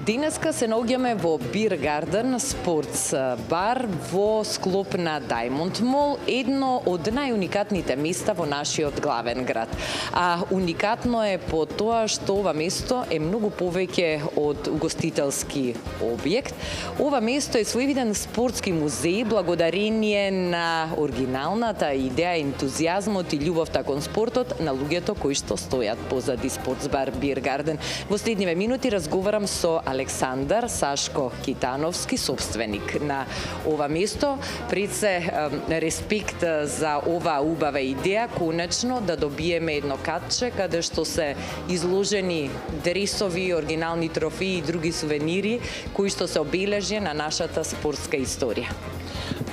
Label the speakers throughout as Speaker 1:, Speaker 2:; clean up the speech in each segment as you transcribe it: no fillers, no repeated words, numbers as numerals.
Speaker 1: Денеска се наоѓаме во Бир Гарден Спортс бар во склоп на Diamond Mall, едно од најуникатните места во нашиот главен град. А уникатно е по тоа што ова место е многу повеќе од угостителски објект. Ова место е своевиден спортски музеј благодарение на оригиналната идеја, ентузијазмот и љубовта кон спортот на луѓето кои што стојат позади Спортс бар Бир Гарден. Во следниве минути разговарам со Александар Сашко Китановски, собственик на ова место. Пред се респект за ова убава идеја, конечно да добиеме едно катче каде што се изложени дресови, оригинални трофеи и други сувенири кои што се обележи на нашата спортска историја.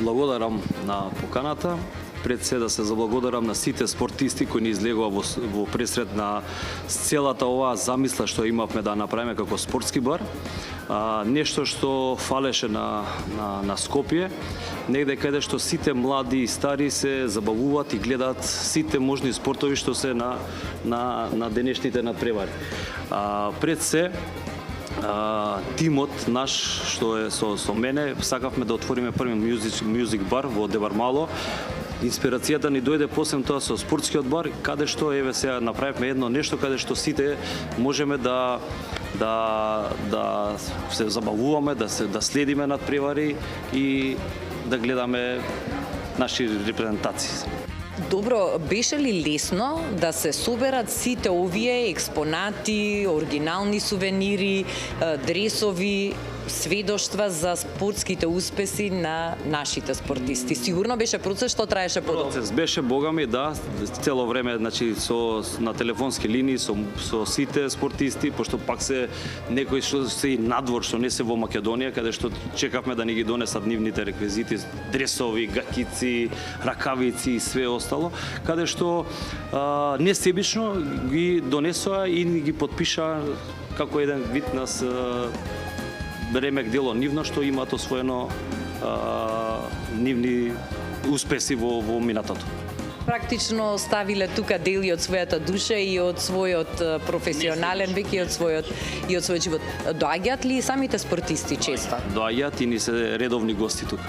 Speaker 2: Благодарам на поканата. Пред се да се заблагодарам на сите спортисти кои ни излегува во пресред на целата оваа замисла што имавме да направиме како спортски бар. Нешто што фалеше на Скопје, негде каде што сите млади и стари се забавуваат и гледаат сите можни спортови што се на денешните надпревари. Пред се тимот наш што е со мене сакавме да отвориме први мюзик бар во Девармало. Инспирацијата ни дојде после тоа со спортскиот бар, каде што еве сега направивме едно нешто каде што сите можеме да се забавуваме, да следиме надпревари и да гледаме наши репрезентации.
Speaker 1: Добро, беше ли лесно да се соберат сите овие експонати, оригинални сувенири, дресови, сведоштва за спортските успеси на нашите спортисти? Сигурно беше процес што траеше подолго.
Speaker 2: Процес беше богами, да, цело време, значи на телефонски линии со сите спортисти, пошто пак се некои што се и надвор, што не се во Македонија, каде што чекавме да ни ги донесат нивните реквизити, дресови, гаќици, ракавици и све остало, каде што несебично ги донесоа и ни ги подпиша како еден вид нас ремек дело нивно што имаат освоено нивни успеси во минатото.
Speaker 1: Практично ставиле тука дели од својата душа и од својот професионален век и од својот живот. Доаѓаат ли самите спортисти често?
Speaker 2: Доаѓаат и ни се редовни гости тука.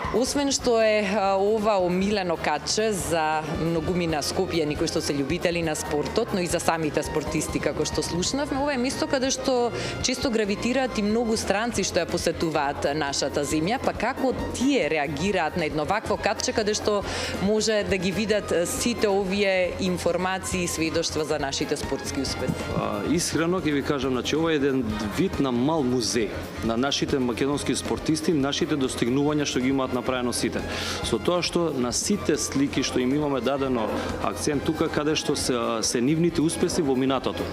Speaker 1: Освен што е ова омилено катче за многумина скопјани кои што се љубители на спортот, но и за самите спортисти, како што слушнавме, ова е место каде што често гравитираат и многу странци што ја посетуваат нашата земја, па како тие реагираат на едно вакво катче каде што може да ги видат сите овие информации и сведоштва за нашите спортски успеси?
Speaker 2: Искрено ќе ви кажам, значи ова е еден вид на мал музеј на нашите македонски спортисти, нашите достигнувања што ги имаат направено сите. Со тоа што на сите слики што им имаме дадено акцент тука каде што се нивните успеси во минатото.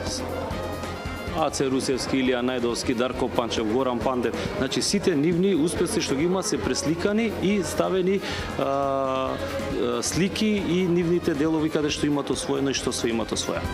Speaker 2: Аце Русевски, Илија Најдовски, Дарко Панчев, Горан Пандев, значи сите нивни успеси што ги имаат се пресликани и ставени слики и нивните делови каде што имаат освоено и што се имаат освоено.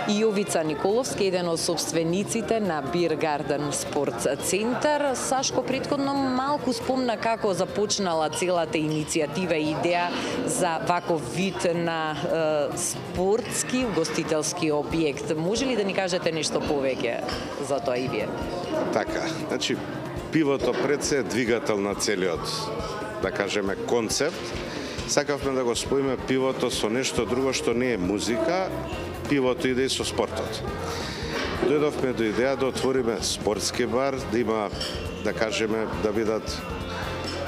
Speaker 1: Јовица Николовски, еден од собствениците на Бир Гарден Спортс центар. Сашко претходно малку спомна како започнала целата иницијатива и идеја за ваков вид на спортски угостителски објект. Може ли да ни кажете нешто повеќе за тоа и вие?
Speaker 3: Така, значи пивото пред се е двигател на целиот, да кажеме, концепт. Сакавме да го споиме пивото со нешто друго што не е музика, пивото иде и со спортот. Дојдовме до идеја да отвориме спортски бар, да има, да кажеме, да бидат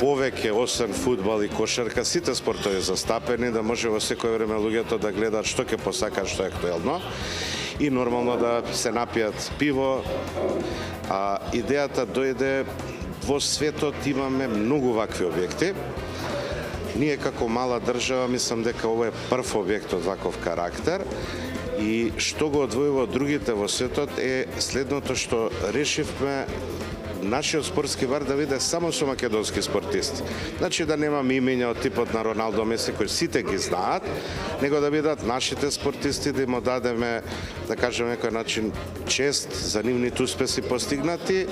Speaker 3: повеќе освен фудбал и кошарка, сите спортови застапени, да може во секој време луѓето да гледаат што ќе посакаат, што е актуелно и нормално да се напијат пиво. Идејата дојде во светот, имаме многу вакви објекти. Ние како мала држава мислам дека ова е прв објект од ваков карактер И што го одвојува од другите во светот е следното, што решивме нашиот спортски бар да биде само со македонски спортисти. Значи да немаме имења од типот на Роналдо, Меси, кои сите ги знаат, него да бидат нашите спортисти, да им дадеме, да кажеме, некој начин чест за нивните успеси постигнати.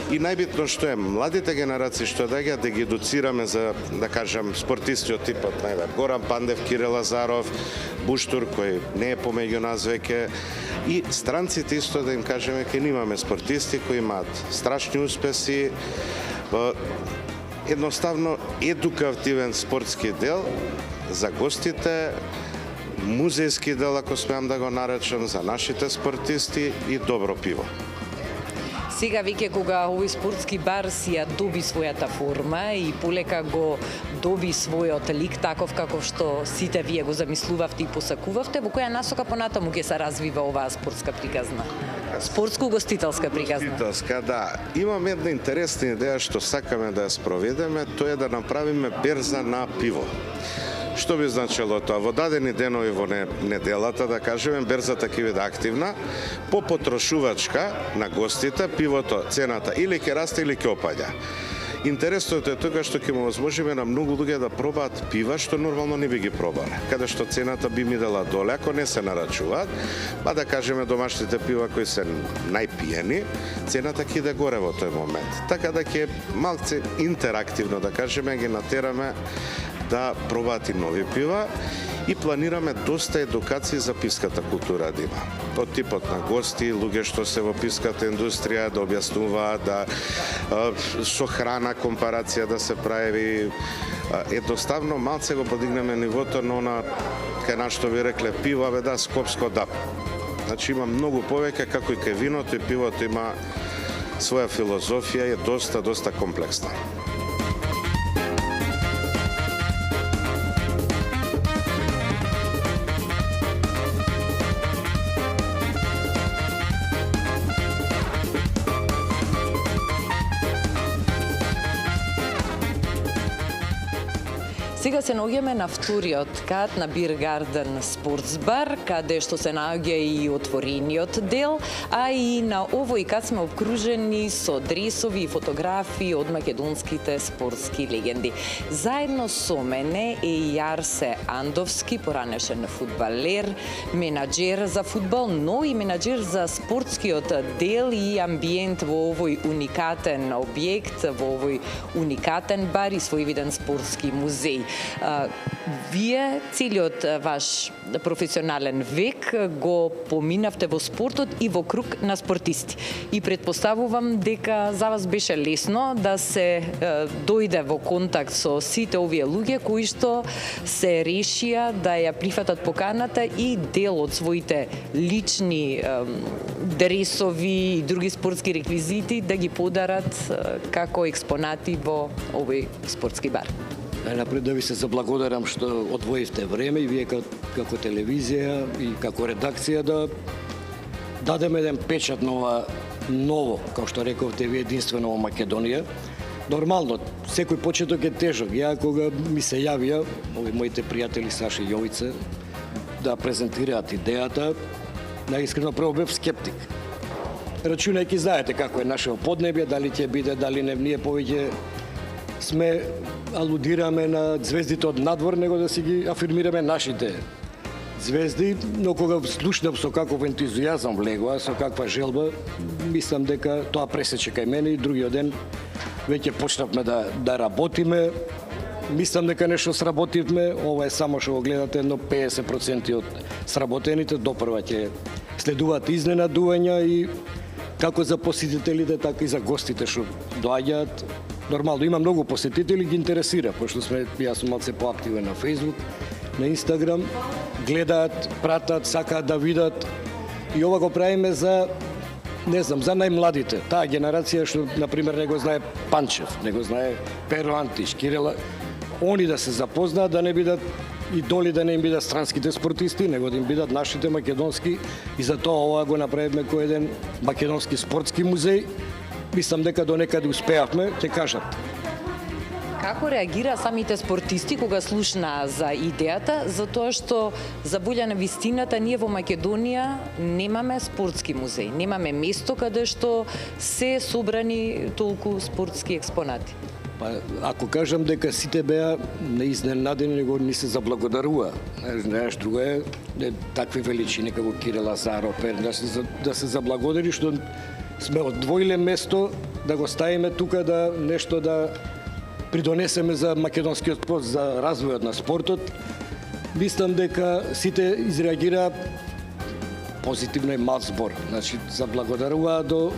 Speaker 3: И најбитно што е, младите генерации што доаѓаат да ги едуцираме за, да кажам, спортисти од типот на Горан Пандев, Кире Лазаров, Буштур, кој не е помеѓу нас веќе, и странците исто да им кажеме ке имаме спортисти кои имаат страшни успеси, едноставно едукативен спортски дел за гостите, музејски дел, ако смеам да го наречам, за нашите спортисти и добро пиво.
Speaker 1: Сега веќе кога овој спортски бар си ја доби својата форма и полека го доби својот лик таков каков што сите вие го замислувавте и посакувавте, во која насока понатаму ќе се развива оваа спортска приказна? Спортско-гостителска приказна.
Speaker 3: Гостителска, да. Имам една интересна идеја што сакаме да ја спроведеме, тоа е да направиме берза на пиво. Што би значило тоа? Во дадени денови во неделата, да кажеме, берзата ќе биде активна, по потрошувачка на гостите, пивото, цената или ќе расте или ќе опаѓа. Интересното е тоа што ќе му возможиме на многу луѓе да пробаат пива што нормално не би ги пробале. Каде што цената би мидела доле, ако не се нарачуваат, па да кажеме домашните пива кои се најпиени, цената ќе иде горе во тој момент. Така да ќе малце интерактивно, да кажеме, ги натераме да пробаат и нови пива и планираме доста едукации за пивската култура да има. Од типот на гости, луѓе што се во пивската индустрија да објаснуваат, да со храна компарација да се прави. Едноставно малце го подигнеме нивото на она кај нас што би рекле пиво, бе да, скопско да. Значи има многу повеќе, како и кај виното и пивото има своја филозофија и е доста комплексна.
Speaker 1: Сега се наоѓаме на вториот кат на Бир Гарден Спортс бар, каде што се наоѓа и отворениот дел, а и на овој кат сме обкружени со дресови и фотографии од македонските спортски легенди. Заедно со мене е и Арсе Андовски, поранешен фудбалер, менаџер за фудбал, но и менаџер за спортскиот дел и амбиент во овој уникатен објект, во овој уникатен бар и својвиден спортски музеј. Вие целиот ваш професионален век го поминавте во спортот и во круг на спортисти. И предпоставувам дека за вас беше лесно да се дојде во контакт со сите овие луѓе кои што се решија да ја прифатат поканата и дел од своите лични дресови и други спортски реквизити да ги подарат како експонати во овој спортски бар.
Speaker 4: Најнапред да ви се заблагодарам што одвоивте време и вие како телевизија и како редакција да дадеме еден печат на ова ново, како што рековте ви, единствено во Македонија. Нормално, секој почеток е тежок. Ја кога ми се јавија, моите пријатели Саша и Јовица, да презентираат идејата, наискрено прво бев скептик. Рачунајќи, знаете како е нашето поднебје, дали ќе биде, дали не, ние повеќе сме алудираме на звездите од надвор, него да си ги афирмираме нашите звезди, но кога слушнав со каков ентузијазам влегува, со каква желба, мислам дека тоа пресече кај мене и другиот ден веќе почнавме да работиме. Мислам дека нешто сработивме, ова е само што го гледате, едно 50% од сработените, допрва ќе следуваат изненадувања и како за посетителите, така и за гостите што доаѓаат. Нормално, има многу посетители, ги интересира, пошто јас сум малце поактивен на Facebook, на Instagram, гледаат, пратат, сакаат да видат. И ова го правиме за, не знам, за најмладите. Таа генерација што, например, не го знае Панчев, не го знае Перо Антиш, Кирила. Они да се запознаат, да не бидат идоли, да не им бидат странските спортисти, него да им бидат нашите македонски. И затоа ова го направивме кој еден македонски спортски музеј. Мислам дека до некаде успеавме, ќе кажат.
Speaker 1: Како реагира самите спортисти кога слушнаа за идејата, затоа што за буља на вистината ние во Македонија немаме спортски музеј, немаме место каде што се собрани толку спортски експонати.
Speaker 4: Па, ако кажам дека сите беа неизненадени, него ни се заблагодарува. Знаеш, друго е такви величини како Кирил Азаров, да се заблагодари што сме одвоиле место да го ставиме тука, да нешто да придонесеме за македонскиот спорт, за развојот на спортот. Мислам дека сите изреагира позитивно и мал збор. Значи, заблагодарува до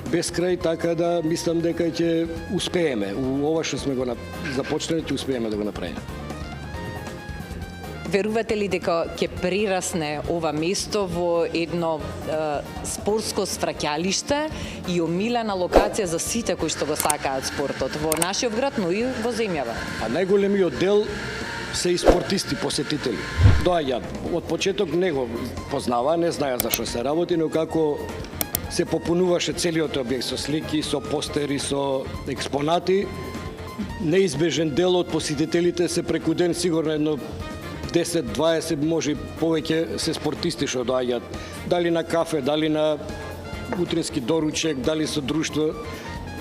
Speaker 4: безкрај, така да мислам дека ќе успееме. У ова што сме го започнали, ќе успееме да го направиме.
Speaker 1: Верувате ли дека ќе прерасне ова место во едно спортско свраќалиште и омилена локација за сите кои што го сакаат спортот во нашиот град, но и во земјава?
Speaker 4: А најголемиот дел се и спортисти, посетители. Доаѓаат. Од почеток не го познаваа, не знаеа за што се работи, но како се попунуваше целиот објект со слики, со постери, со експонати, неизбежен дел од посетителите се преку ден сигурно едно 10-20, може и повеќе се спортисти што доаѓаат, дали на кафе, дали на утрински доручек, дали со друштво,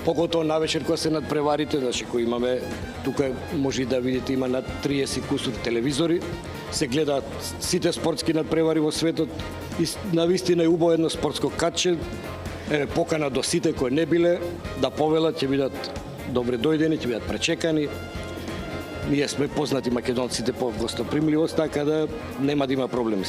Speaker 4: поготово навечер кога се надпреварите, значи кои имаме тука може и да видите има над 30 кусур телевизори, се гледаат сите спортски надпревари во светот и навистина е убаво едно спортско катче, покана до сите кои не биле да повелат, ќе бидат добре дојдени, ќе бидат пречекани. Ние сме познати македонците по гостопримливост, така да нема да има проблем.